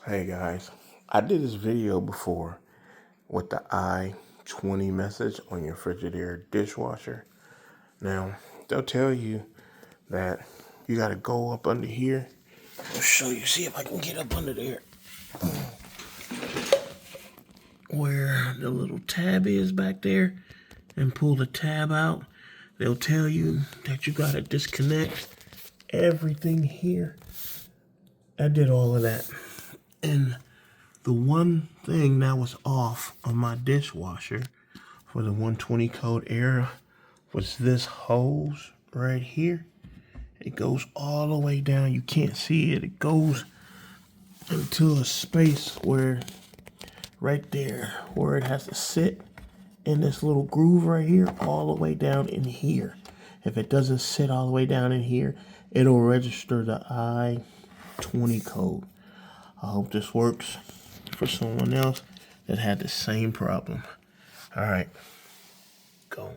Hey guys, I did this video before with the I20 message on your Frigidaire dishwasher. Now, they'll tell you that you gotta go up under here. I'll show you, see if I can get up under there. Where the little tab is back there, and pull the tab out. They'll tell you that you gotta disconnect everything here. I did all of that. And the one thing that was off of my dishwasher for the 120 code era was this hose right here. It goes all the way down. You can't see it. It goes into a space where, right there, where it has to sit in this little groove right here, all the way down in here. If it doesn't sit all the way down in here, it'll register the I20 code. I hope this works for someone else that had the same problem. All right, go.